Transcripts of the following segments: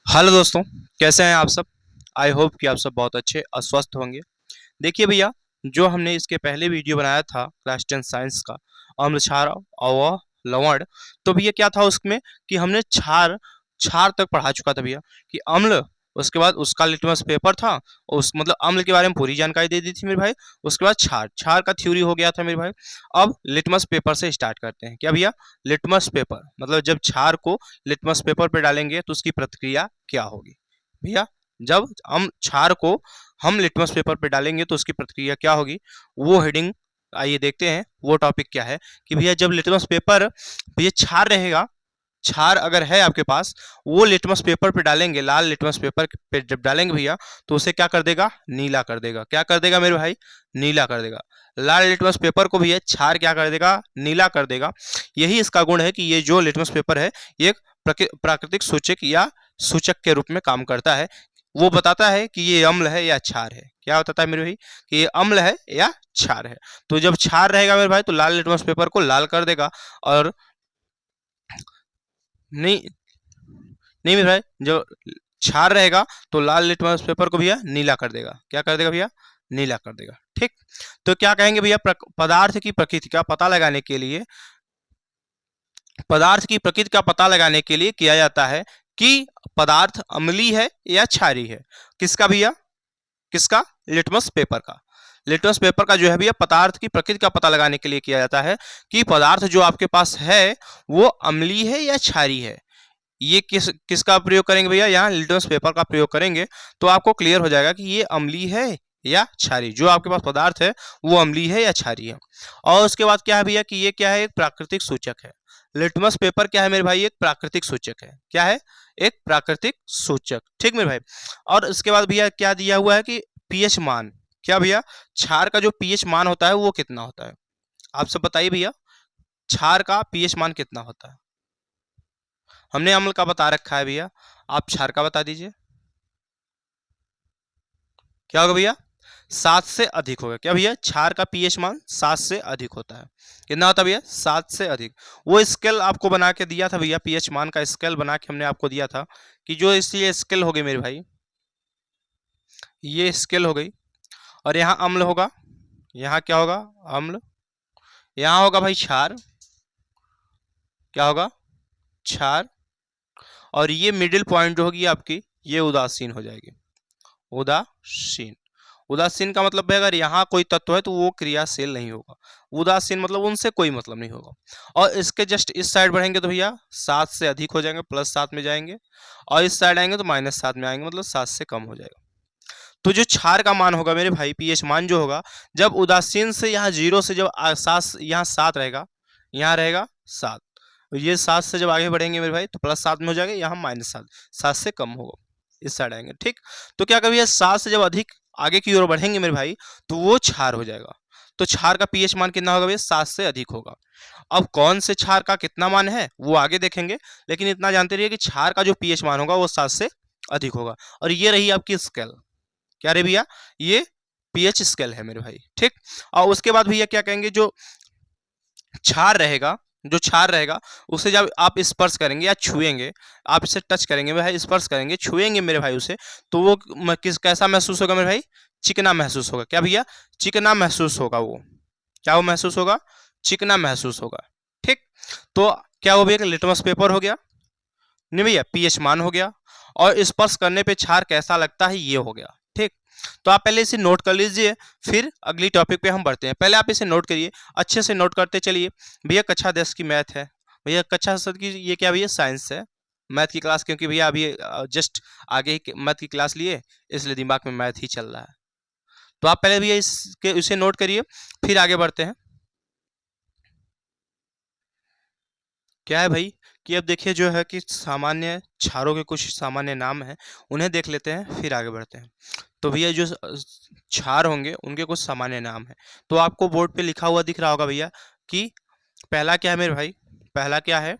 Hello दोस्तों, कैसे हैं आप सब। आई होप कि आप सब बहुत अच्छे और स्वस्थ होंगे। देखिए भैया, जो हमने इसके पहले वीडियो बनाया था क्लास 10 साइंस का, अम्ल क्षार और लवण। तो भैया क्या था उसमें कि हमने क्षार क्षार तक पढ़ा चुका था भैया कि अम्ल, उसके बाद उसका लिटमस पेपर था। उस मतलब अम्ल के बारे में पूरी जानकारी दे दी थी मेरे भाई। उसके बाद क्षार क्षार का थ्योरी हो गया था मेरे भाई। अब लिटमस पेपर से स्टार्ट करते हैं। क्या भैया? लिटमस पेपर मतलब जब क्षार को लिटमस पेपर पे डालेंगे तो उसकी प्रतिक्रिया क्या होगी भैया। जब हम क्षार को हम लिटमस पेपर पे डालेंगे तो उसकी प्रतिक्रिया क्या होगी, वो हेडिंग आइए देखते हैं। वो टॉपिक क्या है कि भैया जब लिटमस पेपर, भैया क्षार रहेगा, क्षार अगर है आपके पास, वो लिटमस पेपर पे डालेंगे, लाल लिटमस पेपर पे जब डालेंगे भैया तो उसे क्या कर देगा, नीला कर देगा। क्या कर देगा मेरे भाई? नीला कर देगा। लाल लिटमस पेपर को भैया क्षार क्या कर देगा, नीला कर देगा। यही इसका गुण है कि ये जो लिटमस पेपर है ये प्राकृतिक सूचक या सूचक के रूप में काम करता है। वो बताता है कि ये अम्ल है या क्षार है। क्या बताता है मेरे भाई? कि ये अम्ल है या क्षार है। तो जब क्षार रहेगा मेरे भाई तो लाल लिटमस पेपर को लाल कर देगा। और नहीं, नहीं मेरे भाई, जो क्षार रहेगा तो लाल लिटमस पेपर को भैया नीला कर देगा। क्या कर देगा भैया? नीला कर देगा। ठीक। तो क्या कहेंगे भैया, पदार्थ की प्रकृति का पता लगाने के लिए, पदार्थ की प्रकृति का पता लगाने के लिए किया जाता है कि पदार्थ अम्लीय है या क्षारीय है। किसका भैया? किसका? लिटमस पेपर का। लिटमस पेपर का जो है भैया पदार्थ की प्रकृति का पता लगाने के लिए किया जाता है कि पदार्थ जो आपके पास है वो अम्लीय है या क्षारीय है। ये किसका प्रयोग करेंगे भैया? यहाँ लिटमस पेपर का प्रयोग करेंगे तो आपको क्लियर हो जाएगा कि ये अम्लीय है या क्षारीय। जो आपके पास पदार्थ है वो अम्लीय है या क्षारीय है। और उसके बाद क्या है भैया कि ये क्या है, एक प्राकृतिक सूचक है। लिटमस पेपर क्या है मेरे भाई? एक प्राकृतिक सूचक है। क्या है? एक प्राकृतिक सूचक। ठीक मेरे भाई। और इसके बाद भैया क्या दिया हुआ है कि पीएच मान। क्या भैया? क्षार का जो पीएच मान होता है वो कितना होता है? आप सब बताइए भैया, क्षार का पीएच मान कितना होता है? हमने अम्ल का बता रखा है भैया, आप क्षार का बता दीजिए। क्या होगा भैया? 7 से अधिक होगा। क्या भैया? क्षार का पीएच मान 7 से अधिक होता है। कितना होता है भैया? 7 से अधिक। वो स्केल आपको बना के दिया था भैया, पीएच मान का स्केल बना के हमने आपको दिया था कि जो इसलिए स्केल हो गई मेरे भाई, ये स्केल हो गई। और यहाँ अम्ल होगा, यहाँ क्या होगा? अम्ल। यहाँ होगा भाई क्षार। क्या होगा? क्षार। और ये मिडिल पॉइंट जो होगी आपकी, ये उदासीन हो जाएगी। उदासीन। उदासीन का मतलब है अगर यहाँ कोई तत्व है तो वो क्रियाशील नहीं होगा। उदासीन मतलब उनसे कोई मतलब नहीं होगा। और इसके जस्ट इस साइड बढ़ेंगे तो भैया 7 से अधिक हो जाएंगे, +7 में जाएंगे। और इस साइड आएंगे तो -7 में आएंगे, मतलब 7 से कम हो जाएगा। तो जो क्षार का मान होगा मेरे भाई, पीएच मान जो होगा, जब उदासीन से यहाँ 0 से जब 7, यहाँ 7 रहेगा, यहाँ रहेगा 7। ये 7 से जब आगे बढ़ेंगे मेरे भाई तो +7 में हो जाएगा, यहाँ -7, 7 से कम होगा, इस साइड आएंगे। ठीक। तो क्या कभी 7 से जब अधिक आगे की ओर बढ़ेंगे मेरे भाई तो वो क्षार हो जाएगा। तो क्षार का पीएच मान कितना होगा भैया? 7 से अधिक होगा। अब कौन से क्षार का कितना मान है वो आगे देखेंगे, लेकिन इतना जानते रहिए कि क्षार का जो पीएच मान होगा वो 7 से अधिक होगा। और ये रही आपकी स्केल। क्या रे भैया? ये पीएच स्केल है मेरे भाई। ठीक। और उसके बाद भैया क्या कहेंगे, जो क्षार रहेगा, जो क्षार रहेगा उसे जब आप स्पर्श करेंगे या छुएंगे, आप इसे टच करेंगे मेरे भाई, स्पर्श करेंगे, छुएंगे मेरे भाई उसे, तो वो किस कैसा महसूस होगा मेरे भाई? चिकना महसूस होगा। क्या भैया? चिकना महसूस होगा वो। क्या वो महसूस होगा? चिकना महसूस होगा। ठीक। तो क्या वो भैया लिटमस पेपर हो गया? नहीं भैया, पीएच मान हो गया। और स्पर्श करने पे क्षार कैसा लगता है ये हो गया। ठीक। तो आप पहले इसे नोट कर लीजिए, फिर अगली टॉपिक पे हम बढ़ते हैं। पहले आप इसे नोट करिए, अच्छे से नोट करते चलिए। भैया कक्षा 10 की मैथ है, भैया कक्षा 7 की ये क्या भैया? साइंस है। मैथ की क्लास, क्योंकि भैया अभी जस्ट आगे ही मैथ की क्लास लिए, इसलिए दिमाग में मैथ ही चल रहा है। तो आप पहले भैया इसके इसे नोट करिए, फिर आगे बढ़ते हैं। क्या है भाई कि अब देखिए जो है कि सामान्य क्षारों के कुछ सामान्य नाम हैं, उन्हें देख लेते हैं फिर आगे बढ़ते हैं। तो भैया जो क्षार होंगे उनके कुछ सामान्य नाम हैं। तो आपको बोर्ड पे लिखा हुआ दिख रहा होगा भैया कि पहला क्या है मेरे भाई? पहला क्या है?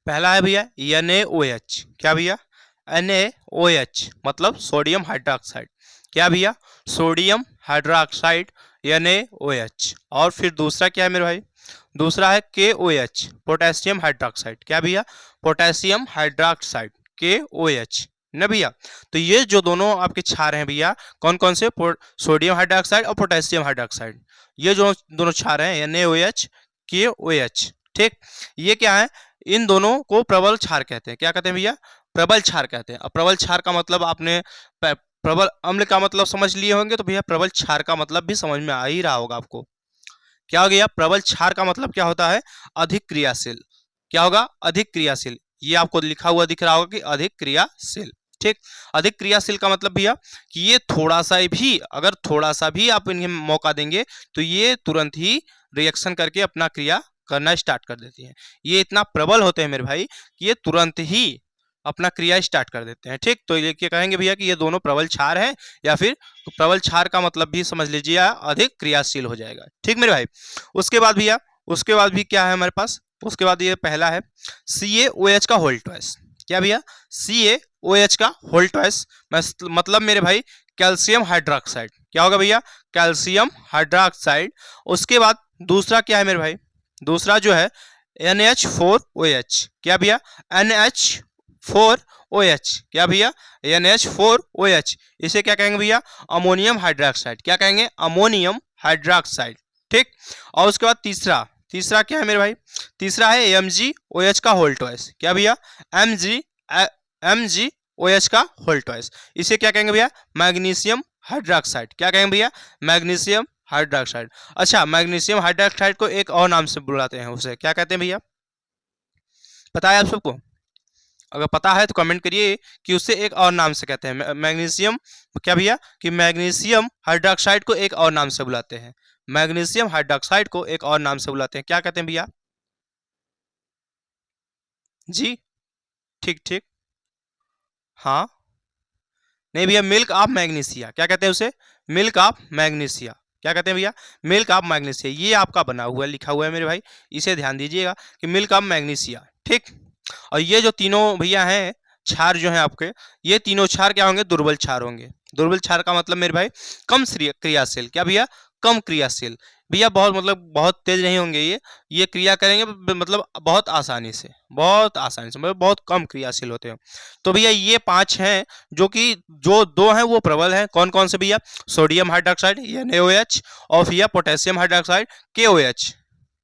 पहला है भैया NaOH। क्या भैया? NaOH मतलब सोडियम हाइड्रोक्साइड। क्या भैया? Sodium hydroxide, NaOH। और फिर दूसरा क्या है मेरे भाई? दूसरा है KOH पोटेशियम हाइड्रोक्साइड। क्या भैया? पोटेशियम हाइड्रोक्साइड KOH ना भैया। तो ये जो दोनों आपके क्षार हैं भैया, कौन कौन से? सोडियम हाइड्रोक्साइड और पोटेशियम हाइड्रोक्साइड। ये जो दोनों क्षार हैं NaOH KOH, ठीक। ये क्या है? इन दोनों को प्रबल क्षार कहते हैं। क्या कहते हैं भैया? प्रबल क्षार कहते हैं। अब प्रबल क्षार का मतलब आपने प्रबल अम्ल का मतलब समझ लिए होंगे, तो भैया प्रबल क्षार का मतलब भी समझ में आ ही रहा होगा आपको। क्या हो गया? प्रबल क्षार का मतलब क्या होता है? अधिक क्रियाशील। क्या होगा? अधिक क्रियाशील। ये आपको लिखा हुआ दिख रहा होगा कि अधिक क्रियाशील, ठीक। अधिक क्रियाशील का मतलब भैया कि ये थोड़ा सा भी, अगर थोड़ा सा भी आप इन्हें मौका देंगे तो ये तुरंत ही रिएक्शन करके अपना क्रिया करना स्टार्ट कर देती हैं। ये इतना प्रबल होते हैं मेरे भाई कि ये तुरंत ही अपना क्रिया स्टार्ट कर देते हैं, ठीक। तो ये क्या कहेंगे भैया कि ये दोनों प्रबल क्षार हैं, या फिर प्रबल क्षार का मतलब भी समझ लीजिए अधिक क्रियाशील हो जाएगा, ठीक मेरे भाई। उसके बाद भैया, उसके बाद भी क्या है हमारे पास? उसके बाद ये पहला है CaOH का होल ट्वाइस। क्या भैया? CaOH का होल ट्वाइस मतलब मेरे भाई कैल्शियम हाइड्रोक्साइड। क्या होगा भैया? Calcium hydroxide. उसके बाद दूसरा क्या है मेरे भाई? दूसरा जो है NH4OH। क्या भैया? NH4OH। क्या भैया? NH4OH। इसे क्या कहेंगे भैया? Ammonium hydroxide. क्या कहेंगे? अमोनियम हाइड्रोक्साइड, ठीक। और उसके बाद तीसरा, तीसरा क्या है मेरे भाई? तीसरा है MgOH का होल ट्वाइस। क्या भैया? MgOH का होल ट्वाइस। इसे क्या कहेंगे भैया? Magnesium hydroxide. क्या कहेंगे भैया? Magnesium hydroxide. अच्छा, मैग्नीशियम हाइड्रोक्साइड को एक और नाम से बुलाते हैं, उसे क्या कहते हैं भैया? पता है आप सबको? अगर पता है तो कमेंट करिए कि उसे एक और नाम से कहते हैं। मैग्नीशियम क्या भैया? कि मैग्नीशियम हाइड्रोक्साइड को एक और नाम से बुलाते हैं। मैग्नीशियम हाइड्रोक्साइड को एक और नाम से बुलाते हैं। क्या कहते हैं भैया? जी, ठीक ठीक। हाँ, नहीं भैया, मिल्क ऑफ मैग्नीशिया। क्या कहते हैं उसे? Milk of magnesia. क्या कहते हैं भैया? Milk of magnesia. ये आपका बना हुआ है, लिखा हुआ है मेरे भाई, इसे ध्यान दीजिएगा कि मिल्क ऑफ मैग्नीशिया, ठीक। और ये जो तीनों भैया हैं क्षार जो हैं आपके, ये तीनों क्षार क्या होंगे? दुर्बल क्षार होंगे। दुर्बल क्षार का मतलब मेरे भाई कम क्रियाशील। क्या भैया? कम क्रियाशील। भैया बहुत मतलब बहुत तेज नहीं होंगे ये क्रिया करेंगे मतलब बहुत आसानी से, बहुत आसानी से, मतलब बहुत कम क्रियाशील होते हैं। तो भैया ये 5 हैं, जो कि जो 2 हैं वो प्रबल हैं। कौन कौन से भैया? सोडियम हाइड्रोक्साइड NaOH और भैया पोटेशियम हाइड्रोक्साइड KOH,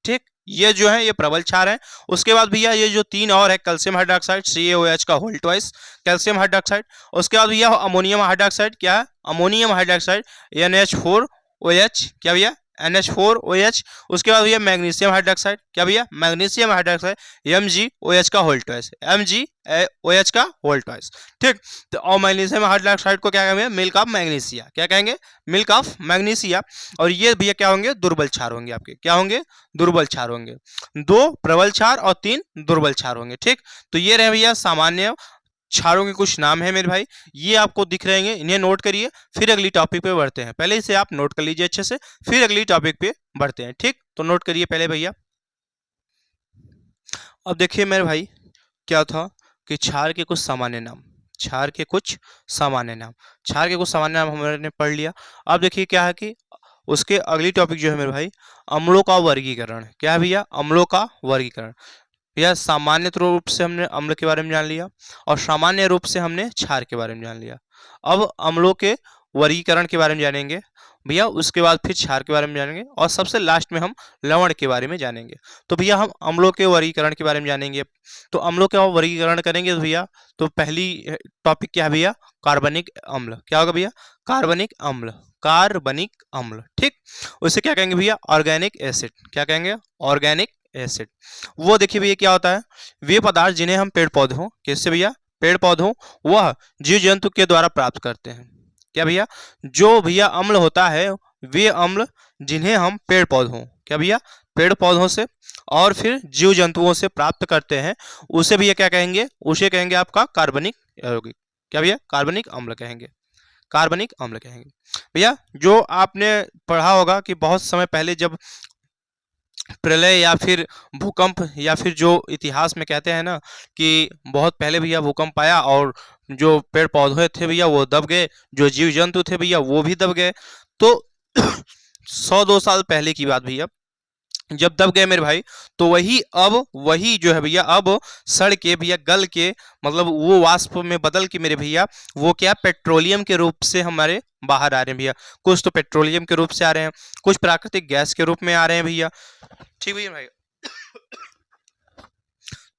ठीक। ये जो है ये प्रबल क्षार है। उसके बाद भैया ये जो 3 और है, कैल्शियम हाइड्रोक्साइड CaOH का होल ट्वाइस, कैल्शियम हाइड्रोक्साइड। उसके बाद भैया अमोनियम हाइड्रोक्साइड। क्या है? Ammonium hydroxide NH4OH। क्या भैया? NH4OH। उसके बाद भैया मैग्नीशियम हाइड्रोक्साइड। क्या भैया? मैग्नीशियम हाइड्रोक्साइड MgOH का होल ट्वाइस, MgOH का होल ट्वाइस, ठीक। तो और मैग्नीशियम हाइड्रोक्साइड को क्या कहेंगे? Milk of magnesia. क्या कहेंगे? Milk of magnesia. और ये भैया क्या होंगे? दुर्बल क्षार होंगे आपके। क्या होंगे? दुर्बल क्षार होंगे। 2 प्रबल क्षार और 3 दुर्बल क्षार होंगे, ठीक। तो ये रहे भैया सामान्य क्षारों के कुछ नाम है मेरे भाई, ये आपको दिख रहे हैं, इन्हें नोट करिए। फिर अगली टॉपिक पे बढ़ते हैं। पहले इसे आप नोट कर लीजिए अच्छे से, फिर अगली टॉपिक पे बढ़ते हैं, ठीक। तो नोट करिए पहले भैया। अब देखिए मेरे भाई, क्या था कि क्षार के कुछ सामान्य नाम, क्षार के कुछ सामान्य नाम, क्षार के कुछ सामान्य नाम हमने पढ़ लिया। अब देखिए क्या है कि उसके अगली टॉपिक जो है मेरे भाई, अम्लों का वर्गीकरण। क्या है भैया? अम्लों का वर्गीकरण। भैया सामान्य रूप से हमने अम्ल के बारे में जान लिया, और सामान्य रूप से हमने क्षार के बारे में जान लिया। अब अम्लों के वर्गीकरण के बारे में जानेंगे भैया, उसके बाद फिर क्षार के बारे में जानेंगे, और सबसे लास्ट में हम लवण के बारे में जानेंगे। तो भैया हम अम्लों के वर्गीकरण के बारे में जानेंगे। तो अम्लों का वर्गीकरण करेंगे तो भैया, तो पहली टॉपिक क्या है भैया? कार्बनिक अम्ल। क्या होगा भैया? कार्बनिक अम्ल, कार्बनिक अम्ल, ठीक। उसे क्या कहेंगे भैया? Organic acid. क्या कहेंगे? Organic acid. वो देखिए भैया क्या होता है? वे पदार्थ जिन्हें हम पेड़ पौधों, किससे भैया? पेड़ पौधों वह जीव जंतु के द्वारा प्राप्त करते हैं। क्या भैया? जो भैया अम्ल होता है, वे अम्ल जिन्हें हम पेड़ पौधों, क्या भैया? पेड़ पौधों से और फिर जीव जंतुओं से प्राप्त करते हैं, उसे भैया क्या कहेंगे? उसे कहेंगे आपका कार्बनिक यौगिक। क्या भैया? कार्बनिक अम्ल कहेंगे, कार्बनिक अम्ल कहेंगे। भैया जो आपने पढ़ा होगा कि बहुत समय पहले जब प्रलय या फिर भूकंप, या फिर जो इतिहास में कहते हैं ना कि बहुत पहले भैया भूकंप आया और जो पेड़ पौधे थे भैया वो दब गए, जो जीव जंतु थे भैया वो भी दब गए। तो 100-2 साल पहले की बात भैया, जब दब गए मेरे भाई तो वही जो है भैया अब सड़ के भैया गल के, मतलब वो वाष्प में बदल के मेरे भैया वो क्या पेट्रोलियम के रूप से हमारे बाहर आ रहे हैं भैया। कुछ तो पेट्रोलियम के रूप से आ रहे हैं, कुछ प्राकृतिक गैस के रूप में आ रहे हैं भैया। ठीक भैया भाई।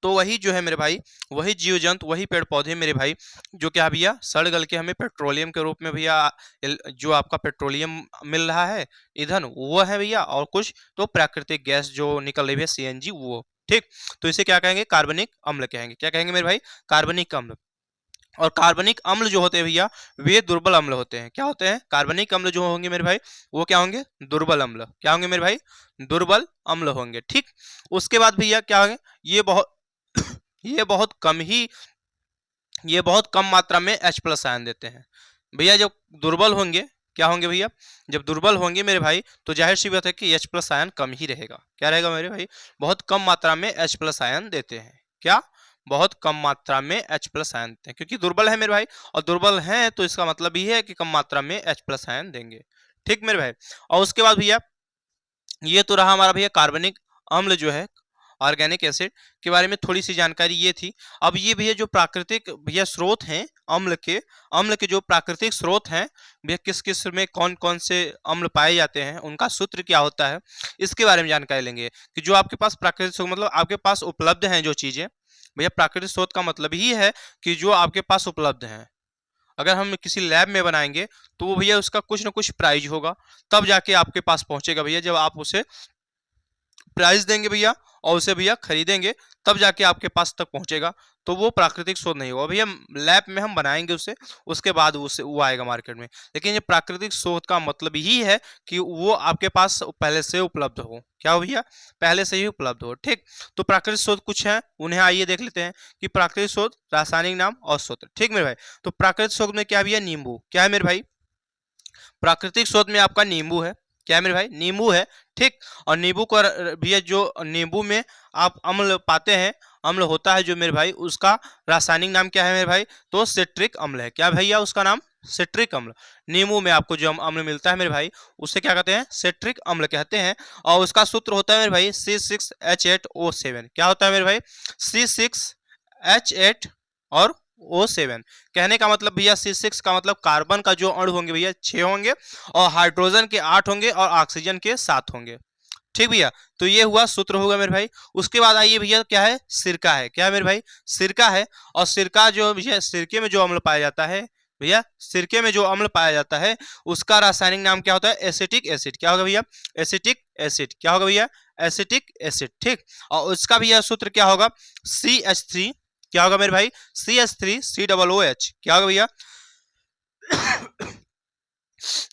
तो वही जो है मेरे भाई, वही जीव जंतु, वही पेड़ पौधे मेरे भाई, जो क्या भैया सड़ गल के हमें पेट्रोलियम के रूप में भैया जो आपका पेट्रोलियम मिल रहा है ईंधन वो है भैया, और कुछ तो प्राकृतिक गैस जो निकल रही है सीएनजी वो। ठीक, तो इसे क्या कहेंगे, कार्बनिक अम्ल कहेंगे। क्या कहेंगे मेरे भाई, कार्बनिक अम्ल। और कार्बनिक अम्ल जो होते हैं भैया वे दुर्बल अम्ल होते हैं। क्या होते हैं, कार्बनिक अम्ल जो होंगे मेरे भाई वो क्या होंगे, दुर्बल अम्ल। क्या होंगे मेरे भाई, दुर्बल अम्ल होंगे। ठीक, उसके बाद भैया क्या होंगे, ये बहुत ये बहुत कम ही, ये बहुत कम मात्रा में H प्लस आयन देते हैं भैया। जब दुर्बल होंगे, क्या होंगे भैया, जब दुर्बल होंगे मेरे भाई तो जाहिर सी बात है कि H प्लस आयन कम ही रहेगा। क्या रहेगा मेरे भाई, बहुत कम मात्रा में H प्लस आयन देते हैं। क्या, बहुत कम मात्रा में H प्लस आयन देते हैं, क्योंकि दुर्बल है मेरे भाई, और दुर्बल हैं तो इसका मतलब ये है कि कम मात्रा में H प्लस आयन देंगे। ठीक मेरे भाई, और उसके बाद भैया ये तो रहा हमारा भैया कार्बनिक अम्ल जो है, ऑर्गेनिक एसिड के बारे में थोड़ी सी जानकारी ये थी। अब ये भैया जो प्राकृतिक भैया स्रोत हैं अम्ल के जो प्राकृतिक स्रोत हैं भैया, किस किस में कौन कौन से अम्ल पाए जाते हैं, उनका सूत्र क्या होता है, इसके बारे में जानकारी लेंगे। कि जो आपके पास प्राकृतिक स्रोत मतलब आपके पास उपलब्ध हैं जो चीजें भैया, प्राकृतिक स्रोत का मतलब ही है कि जो आपके पास उपलब्ध हैं। अगर हम किसी लैब में बनाएंगे तो वो भैया उसका कुछ ना कुछ प्राइज होगा, तब जाके आपके पास पहुंचेगा भैया। जब आप उसे प्राइस देंगे भैया और उसे भैया खरीदेंगे, तब जाके आपके पास तक पहुंचेगा। तो वो प्राकृतिक शोध नहीं होगा भैया, लैब में हम बनाएंगे उसे, उसके बाद उसे वो आएगा मार्केट में। लेकिन ये प्राकृतिक शोध का मतलब ही है कि वो आपके पास पहले से उपलब्ध हो। क्या हो भैया, पहले से ही उपलब्ध हो। ठीक, तो प्राकृतिक शोध कुछ है, उन्हें आइए देख लेते हैं कि प्राकृतिक शोध, रासायनिक नाम और सूत्र। ठीक मेरे भाई, तो प्राकृतिक शोध में क्या भैया, नींबू। क्या है मेरे भाई, प्राकृतिक स्रोत में आपका नींबू है। क्या है मेरे भाई, नींबू है। ठीक, और नींबू को भैया जो नींबू में आप अम्ल पाते हैं, अम्ल होता है जो मेरे भाई, उसका रासायनिक नाम क्या है मेरे भाई, तो सिट्रिक अम्ल है। क्या भैया, उसका नाम सिट्रिक अम्ल। नींबू में आपको जो अम्ल मिलता है मेरे भाई उसे क्या कहते हैं, सिट्रिक अम्ल कहते हैं। और उसका सूत्र होता है मेरे भाई C6H8O7। क्या होता है मेरे भाई, C6H8 और O7। कहने का मतलब भैया C6 का मतलब कार्बन का जो अणु होंगे भैया 6 होंगे, और हाइड्रोजन के 8 होंगे, और ऑक्सीजन के 7 होंगे। ठीक भैया, तो ये हुआ सूत्र होगा मेरे भाई। उसके बाद आइए भैया, क्या है, सिरका है। क्या है मेरे भाई, सिरका है। और सिरका जो भैया, सिरके में जो अम्ल पाया जाता है भैया, सिरके में जो अम्ल पाया जाता है उसका रासायनिक नाम क्या होता है, एसिटिक एसिड। क्या होगा भैया, एसिटिक एसिड। क्या होगा भैया, एसिटिक एसिड। ठीक, और उसका भैया सूत्र क्या होगा, CH3। क्या होगा मेरे भाई, CH3COOH। क्या होगा भैया,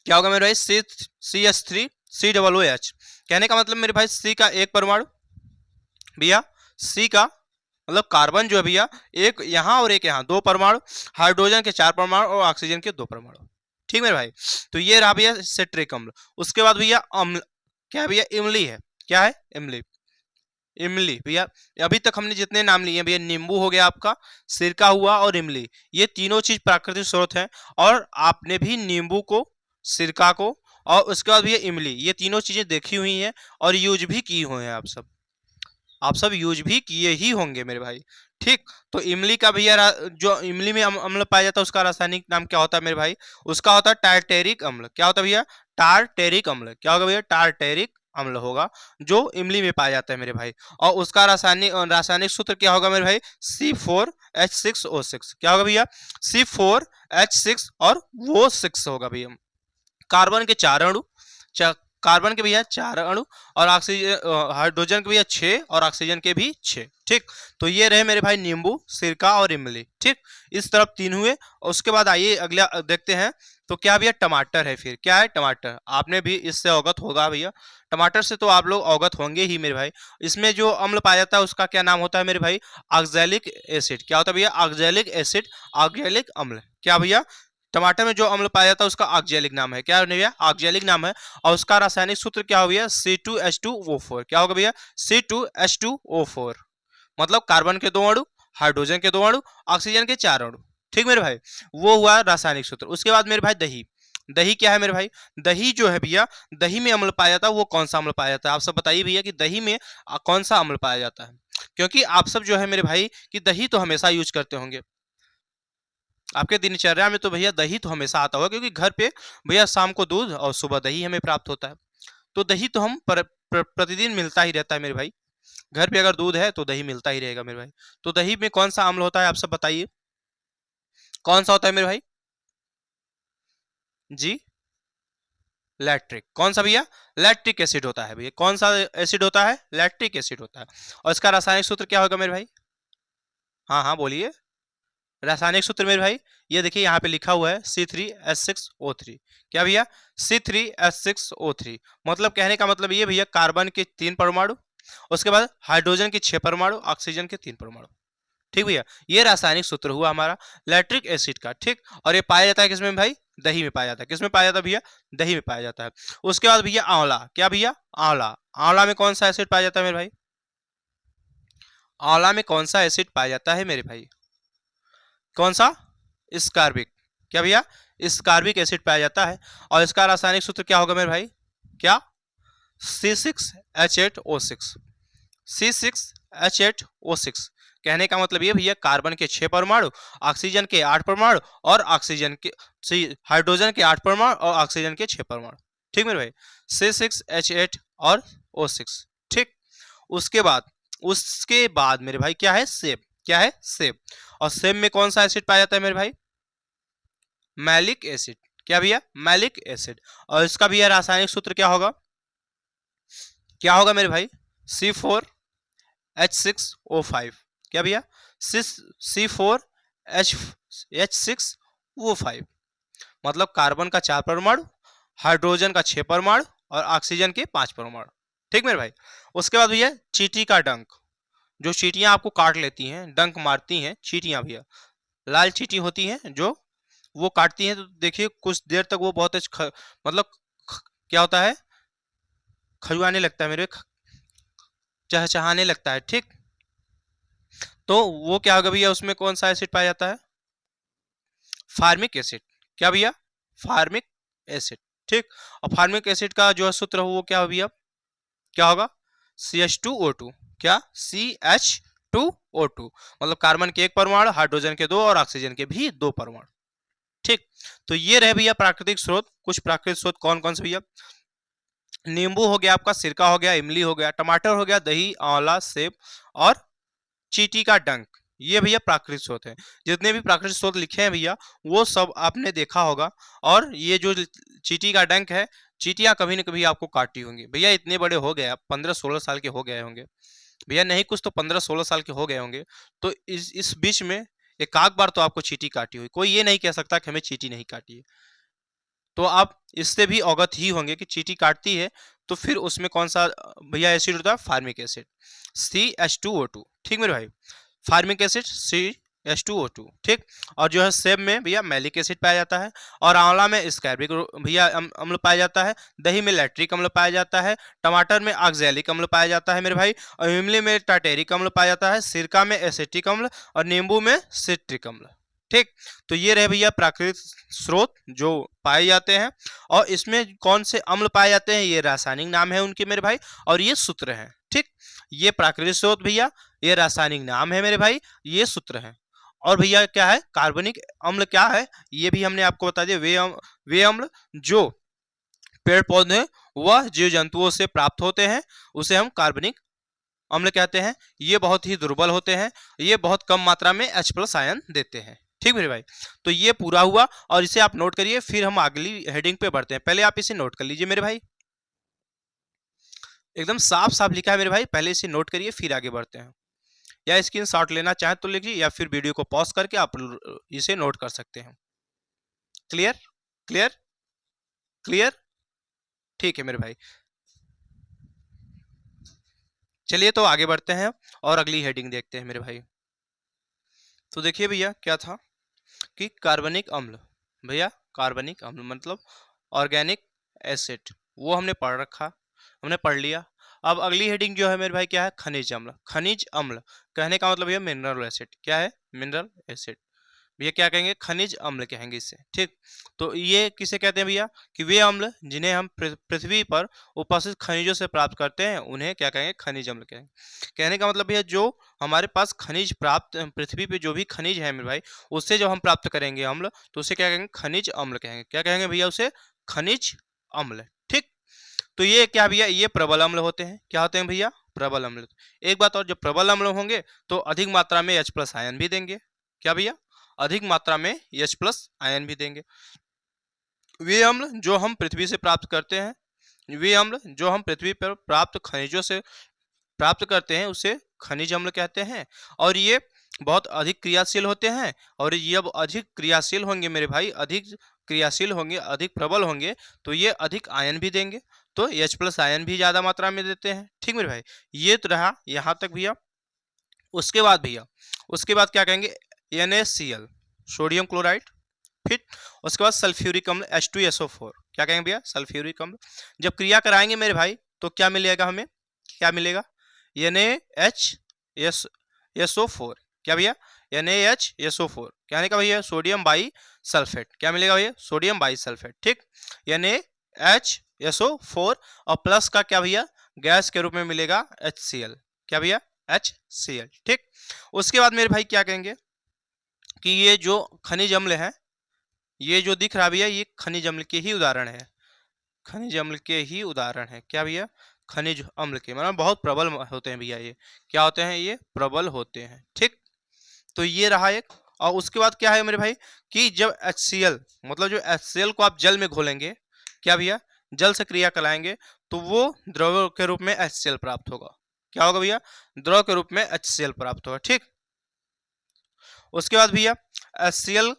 क्या होगा मेरे भाई, CH3COOH। कहने का मतलब मेरे भाई सी का एक परमाणु भैया, सी का मतलब कार्बन जो है भैया एक यहाँ और एक यहाँ, 2 परमाणु, हाइड्रोजन के 4 परमाणु और ऑक्सीजन के 2 परमाणु। ठीक मेरे भाई, तो ये रहा भैया सिट्रिक अम्ल। उसके बाद भैया अम्ल, क्या है भैया, इमली है। क्या है, इमली। इमली भैया, अभी तक हमने जितने नाम लिए भैया, नींबू हो गया आपका, सिरका हुआ और इमली, ये तीनों चीज प्राकृतिक स्रोत है। और आपने भी नींबू को, सिरका को, और उसके बाद भैया इमली, ये तीनों चीजें देखी हुई हैं और यूज भी की हुई हैं। आप सब यूज भी किए ही होंगे मेरे भाई। ठीक, तो इमली का भैया जो इमली में अम्ल पाया जाता है उसका रासायनिक नाम क्या होता है मेरे भाई, उसका होता है टारटेरिक अम्ल। क्या होता है भैया, टारटेरिक अम्ल। क्या होगा भैया, टारटेरिक अम्ल होगा, जो इमली में पाया जाता है मेरे भाई। और उसका रासायनिक रासायनिक सूत्र क्या होगा मेरे भाई, C4H6O6। क्या होगा भैया, C4H6 और वो 6 होगा भैया। कार्बन के 4 अणु, कार्बन के भैया 4 अणु, और ऑक्सीजन हाइड्रोजन के भैया 6 और ऑक्सीजन के भी 6। ठीक, तो ये रहे मेरे भाई नींबू, सिरका और इमली। ठीक, इस तरफ 3 हुए। और उसके बाद आइए अगला देखते हैं, तो क्या भैया, टमाटर है। फिर क्या है, टमाटर। आपने भी इससे अवगत होगा भैया, टमाटर से तो आप लोग अवगत होंगे ही मेरे भाई। इसमें जो अम्ल पाया जाता है उसका क्या नाम होता है मेरे भाई, ऑक्सैलिक एसिड। क्या होता है भैया, ऑक्सैलिक एसिड, ऑक्सैलिक अम्ल। क्या भैया, टमाटर में जो अम्ल पाया जाता है उसका ऑक्सैलिक नाम है। क्या भैया, ऑक्सैलिक नाम है। और उसका रासायनिक सूत्र क्या हो भैया, C2H2O4। क्या होगा भैया, C2H2O4। मतलब कार्बन के 2 अणु, हाइड्रोजन के 2 अणु, ऑक्सीजन के 4 अणु। ठीक मेरे भाई, वो हुआ रासायनिक सूत्र। उसके बाद मेरे भाई दही, दही क्या है मेरे भाई, दही जो है भैया, दही में अम्ल पाया जाता है, वो कौन सा अम्ल पाया जाता है, आप सब बताइए भैया कि दही में कौन सा अम्ल पाया जाता है। क्योंकि आप सब जो है मेरे भाई कि दही तो हमेशा यूज करते होंगे आपके दिनचर्या में, तो भैया दही तो हमेशा आता होगा, क्योंकि घर पे भैया शाम को दूध और सुबह दही हमें प्राप्त होता है। तो दही तो हम प्रतिदिन मिलता ही रहता है मेरे भाई, घर पे अगर दूध है तो दही मिलता ही रहेगा मेरे भाई। तो दही में कौन सा अम्ल होता है, आप सब बताइए कौन सा होता है मेरे भाई जी। लैक्टिक, कौन सा भैया, लैक्टिक एसिड होता है भैया, कौन सा एसिड होता है, लैक्टिक एसिड होता है। और इसका रासायनिक सूत्र क्या होगा मेरे भाई, हाँ हाँ बोलिए, रासायनिक सूत्र मेरे भाई, ये देखिए यहाँ पे लिखा हुआ है C3H6O3। क्या भैया, C3H6O3, मतलब कहने का मतलब ये भैया कार्बन के 3 परमाणु, उसके बाद हाइड्रोजन के 6 परमाणु, ऑक्सीजन के 3 परमाणु। ठीक भैया, ये रासायनिक सूत्र हुआ हमारा लैक्टिक एसिड का। ठीक, और ये पाया जाता है किसमें भाई, दही में पाया जाता है। किसमें पाया जाता है भैया, दही में पाया जाता है। उसके बाद भैया आंवला, क्या भैया, आंवला, आंवला में कौन सा एसिड पाया जाता है मेरे भाई, आंवला में कौन सा एसिड पाया जाता है मेरे भाई, कौन सा, स्कार्बिक, क्या भैया, स्कार्बिक एसिड पाया जाता है। और इसका रासायनिक सूत्र क्या होगा मेरे भाई, क्या, C6H8O6, C6H8O6, कहने का मतलब ये भैया कार्बन के 6 परमाणु, ऑक्सीजन के 8 परमाणु, और ऑक्सीजन के हाइड्रोजन के 8 परमाणु, और ऑक्सीजन के 6 परमाणु। ठीक मेरे भाई, C6H8 और O6। ठीक, उसके बाद मेरे भाई क्या है, सेब, क्या है, सेब। और सेब में कौन सा एसिड पाया जाता है मेरे भाई, मैलिक एसिड, क्या भैया, मैलिक एसिड। और इसका भैया रासायनिक सूत्र क्या होगा, क्या होगा मेरे भाई, C4H6O5, क्या भैया, C4H6O5, मतलब कार्बन का 4 परमाणु, हाइड्रोजन का 6 परमाणु, और ऑक्सीजन के 5 परमाणु। ठीक मेरे भाई, उसके बाद भैया चींटी का डंक, जो चींटियां आपको काट लेती हैं, डंक मारती हैं चींटियां भैया, लाल चींटी होती हैं जो वो काटती हैं, तो देखिए कुछ देर तक वो बहुत मतलब क्या होता है, खजुआने लगता है मेरे, चहचहाने लगता है। ठीक, तो वो क्या होगा भैया, उसमें कौन सा एसिड पाया जाता है, फार्मिक एसिड, क्या भैया, फार्मिक एसिड। ठीक, और फार्मिक एसिड का जो है सूत्र हो वो क्या हो भैया, क्या होगा, CH2O2, क्या, CH2O2, मतलब कार्बन के 1 परमाणु, हाइड्रोजन के 2, और ऑक्सीजन के भी 2 परमाणु। ठीक, तो ये रहे भैया प्राकृतिक स्रोत। कुछ प्राकृतिक स्रोत कौन कौन से भैया, नींबू हो गया आपका, सिरका हो गया, इमली हो गया, टमाटर हो गया, दही, आंवला, सेब, और चींटी का डंक, ये भैया प्राकृतिक स्रोत है। जितने भी प्राकृतिक स्रोत लिखे हैं भैया वो सब आपने देखा होगा। और ये जो चींटी का डंक है, चींटियां कभी न कभी आपको काटी होंगी भैया, इतने बड़े हो गए आप, 15-16 साल के हो गए होंगे भैया, नहीं कुछ तो 15-16 साल के हो गए होंगे। तो इस बीच में एक आध बार तो आपको चींटी काटी हुई, कोई ये नहीं कह सकता कि हमें चींटी नहीं काटी है। तो आप इससे भी अवगत ही होंगे कि चींटी काटती है तो फिर उसमें कौन सा भैया एसिड होता है, फार्मिक एसिड, CH2O2। ठीक मेरे भाई, फार्मिक एसिड CH2O2। ठीक, और जो है सेब में भैया मैलिक एसिड पाया जाता है, और आंवला में स्कैर्बिक भैया अम्ल पाया जाता है, दही में लैक्टिक अम्ल पाया जाता है, टमाटर में ऑक्सैलिक अम्ल पाया जाता है मेरे भाई, और इमली में टार्टेरिक अम्ल पाया जाता है, सिरका में एसिटिक अम्ल, और नींबू में सिट्रिक अम्ल। ठीक, तो ये रहे भैया प्राकृतिक स्रोत जो पाए जाते हैं। और इसमें कौन से अम्ल पाए जाते हैं, ये रासायनिक नाम है उनके मेरे भाई, और ये सूत्र हैं। ठीक, ये प्राकृतिक स्रोत भैया, ये रासायनिक नाम है मेरे भाई, ये सूत्र हैं। और भैया क्या है, कार्बनिक अम्ल क्या है, ये भी हमने आपको बता दिया, वे अम्ल जो पेड़ पौधे व जीव जंतुओं से प्राप्त होते हैं उसे हम कार्बनिक अम्ल कहते हैं। ये बहुत ही दुर्बल होते हैं, ये बहुत कम मात्रा में H+ आयन देते हैं। ठीक मेरे भाई, तो ये पूरा हुआ, और इसे आप नोट करिए, फिर हम अगली हेडिंग पे बढ़ते हैं। पहले आप इसे नोट कर लीजिए मेरे भाई, एकदम साफ साफ लिखा है मेरे भाई, पहले इसे नोट करिए फिर आगे बढ़ते हैं। या स्क्रीनशॉट लेना चाहे तो लीजिए, या फिर वीडियो को पॉज करके आप इसे नोट कर सकते हैं। क्लियर, क्लियर, क्लियर, ठीक है मेरे भाई, चलिए तो आगे बढ़ते हैं और अगली हेडिंग देखते हैं मेरे भाई। तो देखिए भैया क्या था कि कार्बनिक अम्ल, भैया कार्बनिक अम्ल मतलब ऑर्गेनिक एसिड, वो हमने पढ़ रखा, हमने पढ़ लिया। अब अगली हेडिंग जो है मेरे भाई क्या है, खनिज अम्ल। खनिज अम्ल कहने का मतलब ये मिनरल एसिड, क्या है, मिनरल एसिड। भैया क्या कहेंगे, खनिज अम्ल कहेंगे इसे, ठीक। तो ये किसे कहते हैं भैया, कि वे अम्ल जिन्हें हम पृथ्वी पर उपस्थित खनिजों से प्राप्त करते हैं उन्हें क्या कहेंगे, खनिज अम्ल कहेंगे। कहने का मतलब भैया जो हमारे पास खनिज प्राप्त, पृथ्वी पे जो भी खनिज है मेरे भाई, उससे जब हम प्राप्त करेंगे अम्ल तो उसे क्या कहेंगे, खनिज अम्ल कहेंगे। क्या कहेंगे भैया उसे, खनिज अम्ल, ठीक। तो ये क्या भैया, ये प्रबल अम्ल होते हैं। क्या होते हैं भैया, प्रबल अम्ल। एक बात और, जब प्रबल अम्ल होंगे तो अधिक मात्रा में H+ आयन भी देंगे। क्या भैया, अधिक मात्रा में H+ आयन भी देंगे। वे अम्ल जो हम पृथ्वी से प्राप्त करते हैं, वे अम्ल जो हम पृथ्वी पर प्राप्त खनिजों से प्राप्त करते हैं उसे खनिज अम्ल कहते हैं। और ये बहुत अधिक क्रियाशील होते हैं, और ये अब अधिक क्रियाशील होंगे मेरे भाई, अधिक क्रियाशील होंगे, अधिक प्रबल होंगे, तो ये अधिक आयन भी देंगे, तो H+ आयन भी ज्यादा मात्रा में देते हैं, ठीक मेरे भाई। ये तो रहा यहाँ तक भैया। उसके बाद भैया, उसके बाद क्या कहेंगे, NaCl, सोडियम क्लोराइड, फिर उसके बाद सल्फ्यूरिक अम्ल H2SO4। क्या कहेंगे भैया, सल्फ्यूरिक अम्ल। जब क्रिया कराएंगे मेरे भाई तो क्या मिलेगा हमें, क्या मिलेगा, NaHSO4। क्या भैया, NaHSO4 कहने का भैया सोडियम बाई सल्फेट। क्या मिलेगा भैया, सोडियम बाई सल्फेट, ठीक। NaHSO4 और प्लस का क्या भैया, गैस के रूप में मिलेगा HCl। क्या भैया, HCl, ठीक। उसके बाद मेरे भाई क्या कहेंगे कि ये जो खनिज अम्ल है, ये जो दिख रहा भैया, ये खनिज अम्ल के ही उदाहरण है, खनिज अम्ल के ही उदाहरण है। क्या भैया, खनिज अम्ल के, मतलब बहुत प्रबल होते हैं भैया ये। क्या होते हैं, ये प्रबल होते हैं, ठीक। तो ये रहा एक। और उसके बाद क्या है मेरे भाई, कि जब HCl, मतलब जो HCl को आप जल में घोलेंगे, क्या भैया, जल से क्रिया कराएंगे तो वो द्रव के रूप में HCl प्राप्त होगा। क्या होगा भैया, द्रव के रूप में HCl प्राप्त होगा, ठीक। उसके बाद भैया HCl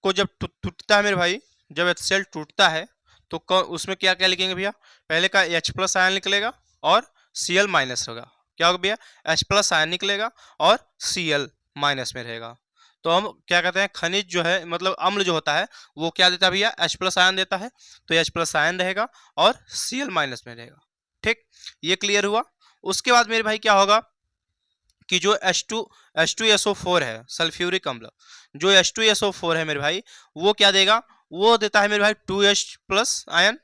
को जब टूटता है मेरे भाई, जब HCl टूटता है तो उसमें क्या क्या लिखेंगे भैया, पहले का H+ आयन निकलेगा और Cl- होगा। क्या होगा भैया, H+ आयन निकलेगा और Cl- में रहेगा। तो हम क्या कहते हैं, खनिज जो है, मतलब अम्ल जो होता है वो क्या देता है भैया, H+ आयन देता है, तो H+ आयन रहेगा और Cl- में रहेगा, ठीक। ये क्लियर हुआ। उसके बाद मेरे भाई क्या होगा कि जो H2SO4 है, सल्फ्यूरिक अम्ल, जो H2SO4 है मेरे भाई, वो क्या देगा, वो देता है मेरे भाई 2H+ आयन।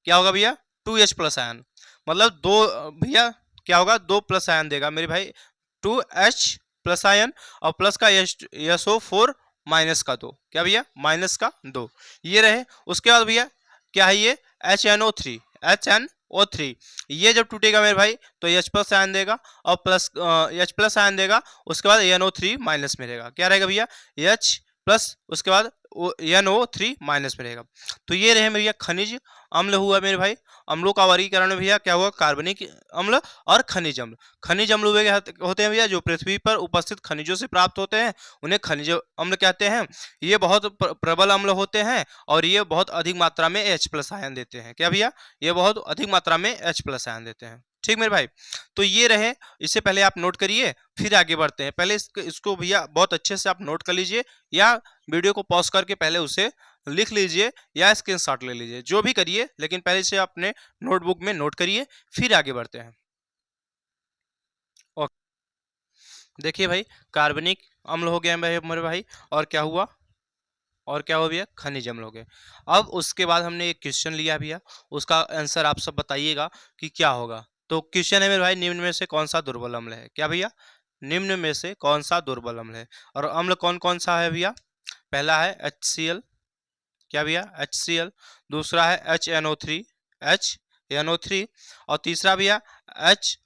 क्या होगा भैया, 2H+ आयन, मतलब दो, भैया क्या होगा, 2+ आयन देगा मेरे भाई, 2H+ आयन, और प्लस का SO4 माइनस का 2। क्या भैया, माइनस का 2। ये रहे। उसके बाद भैया क्या है, ये HNO3, ये जब टूटेगा मेरे भाई तो H+ आयन देगा और प्लस H+ आयन देगा, उसके बाद NO3- में रहेगा। क्या रहेगा भैया, H+, उसके बाद NO3- में रहेगा। तो ये रहे भैया खनिज अम्ल हुआ मेरे भाई। अम्लों का वर्गीकरण में भैया क्या हुआ, कार्बनिक अम्ल और खनिज अम्ल। खनिज अम्ल वे होते हैं भैया जो पृथ्वी पर उपस्थित खनिजों से प्राप्त होते हैं, उन्हें खनिज अम्ल कहते हैं। ये बहुत प्रबल अम्ल होते हैं और ये बहुत अधिक मात्रा में H+ आयन देते हैं। क्या भैया, ये बहुत अधिक मात्रा में H+ आयन देते हैं, ठीक मेरे भाई। तो ये रहे, इससे पहले आप नोट करिए, फिर आगे बढ़ते हैं। पहले इसको भैया बहुत अच्छे से आप नोट कर लीजिए, या वीडियो को पॉज करके पहले उसे लिख लीजिए या स्क्रीनशॉट ले लीजिए, जो भी करिए, लेकिन पहले से अपने नोटबुक में नोट करिए, फिर आगे बढ़ते हैं। देखिए भाई, कार्बनिक अम्ल हो गया भाई मेरे भाई, और क्या हुआ, और क्या हो भैया, खनिज अम्ल हो गए। अब उसके बाद हमने एक क्वेश्चन लिया भैया, उसका आंसर आप सब बताइएगा कि क्या होगा। तो क्वेश्चन है मेरे भाई, निम्न में से कौन सा दुर्बल अम्ल है। क्या भैया, निम्न में से कौन सा दुर्बल अम्ल है, और अम्ल कौन कौन सा है भैया। पहला है HCl। क्या भैया, HCl। दूसरा है HNO3, और तीसरा भैया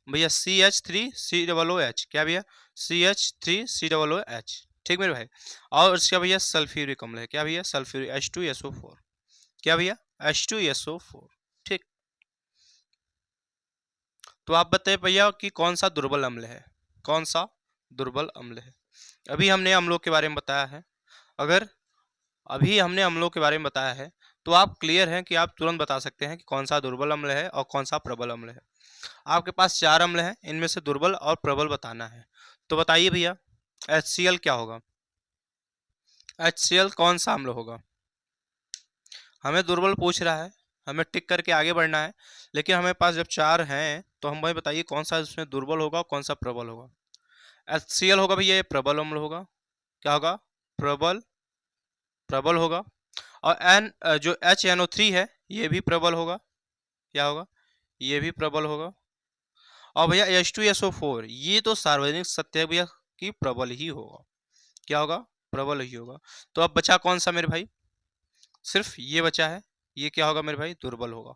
भैया CH3COOH। क्या भैया, CH3COOH, ठीक मेरे भाई। और इसका भैया सल्फ्यूरिक अम्ल है। क्या भैया, सल्फ्यूरिक H2SO4। क्या भैया, H2SO4, ठीक। तो आप बताइए भैया कि कौन सा दुर्बल अम्ल है, कौन सा दुर्बल अम्ल है। अभी हमने अम्लों के बारे में बताया है। अगर अभी हमने अम्लों के बारे में बताया है तो आप क्लियर हैं कि आप तुरंत बता सकते हैं कि कौन सा दुर्बल अम्ल है और कौन सा प्रबल अम्ल है। आपके पास 4 अम्ल हैं, इनमें से दुर्बल और प्रबल बताना है। तो बताइए भैया, HCl क्या होगा, HCl कौन सा अम्ल होगा। हमें दुर्बल पूछ रहा है, हमें टिक करके आगे बढ़ना है, लेकिन हमें पास जब 4 हैं तो हम भाई बताइए कौन सा इसमें दुर्बल होगा और कौन सा प्रबल होगा। HCl होगा भैया, ये प्रबल अम्ल होगा। क्या होगा, प्रबल प्रबल होगा। और जो HNO3 है ये भी प्रबल होगा। क्या होगा? ये भी प्रबल होगा। और भैया H2SO4 ये तो सार्वजनिक सत्य भैया कि प्रबल ही होगा। क्या होगा? प्रबल ही होगा। तो अब बचा कौन सा मेरे भाई? सिर्फ ये बचा है। ये क्या होगा मेरे भाई? दुर्बल होगा।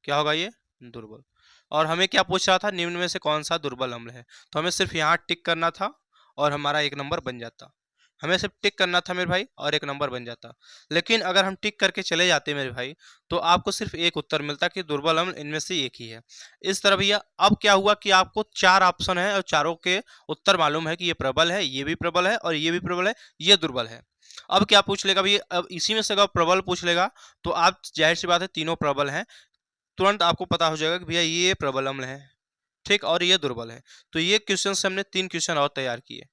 क्या होगा ये? दुर्बल। और हमें क्या पूछ रहा था? निम्न में से कौन सा दुर्बल अम्ल है? तो हमें सिर्फ यहाँ टिक करना था और हमारा एक नंबर बन जाता। हमें सिर्फ टिक करना था मेरे भाई और एक नंबर बन जाता। लेकिन अगर हम टिक करके चले जाते मेरे भाई तो आपको सिर्फ एक उत्तर मिलता कि दुर्बल अम्ल इनमें से एक ही है। इस तरह भैया अब क्या हुआ कि आपको 4 ऑप्शन है और चारों के उत्तर मालूम है कि ये प्रबल है, ये भी प्रबल है और ये भी प्रबल है, ये दुर्बल है। अब क्या पूछ लेगा भैया? अब इसी में से अगर प्रबल पूछ लेगा तो आप जाहिर सी बात है तीनों प्रबल हैं, तुरंत आपको पता हो जाएगा कि भैया ये प्रबल अम्ल है, ठीक, और ये दुर्बल है। तो ये क्वेश्चन से हमने 3 क्वेश्चन और तैयार किए।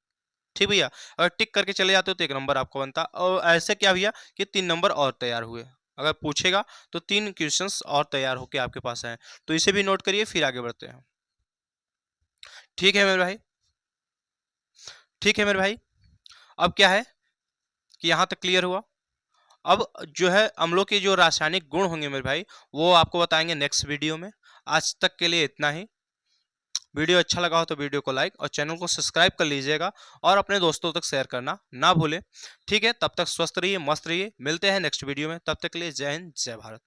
ठीक भैया, अगर टिक करके चले जाते हो तो 1 नंबर आपको बनता और ऐसे क्या भैया कि 3 नंबर और तैयार हुए। अगर पूछेगा तो 3 क्वेश्चंस और तैयार होके आपके पास आए। तो इसे भी नोट करिए फिर आगे बढ़ते हैं। ठीक है मेरे भाई? ठीक है मेरे भाई? अब क्या है कि यहाँ तक क्लियर हुआ। अब जो है अम्लों के जो रासायनिक गुण होंगे मेरे भाई वो आपको बताएंगे नेक्स्ट वीडियो में। आज तक के लिए इतना ही। वीडियो अच्छा लगा हो तो वीडियो को लाइक और चैनल को सब्सक्राइब कर लीजिएगा और अपने दोस्तों तक शेयर करना ना भूलें। ठीक है, तब तक स्वस्थ रहिए, मस्त रहिए। मिलते हैं नेक्स्ट वीडियो में, तब तक के लिए जय हिंद, जय भारत।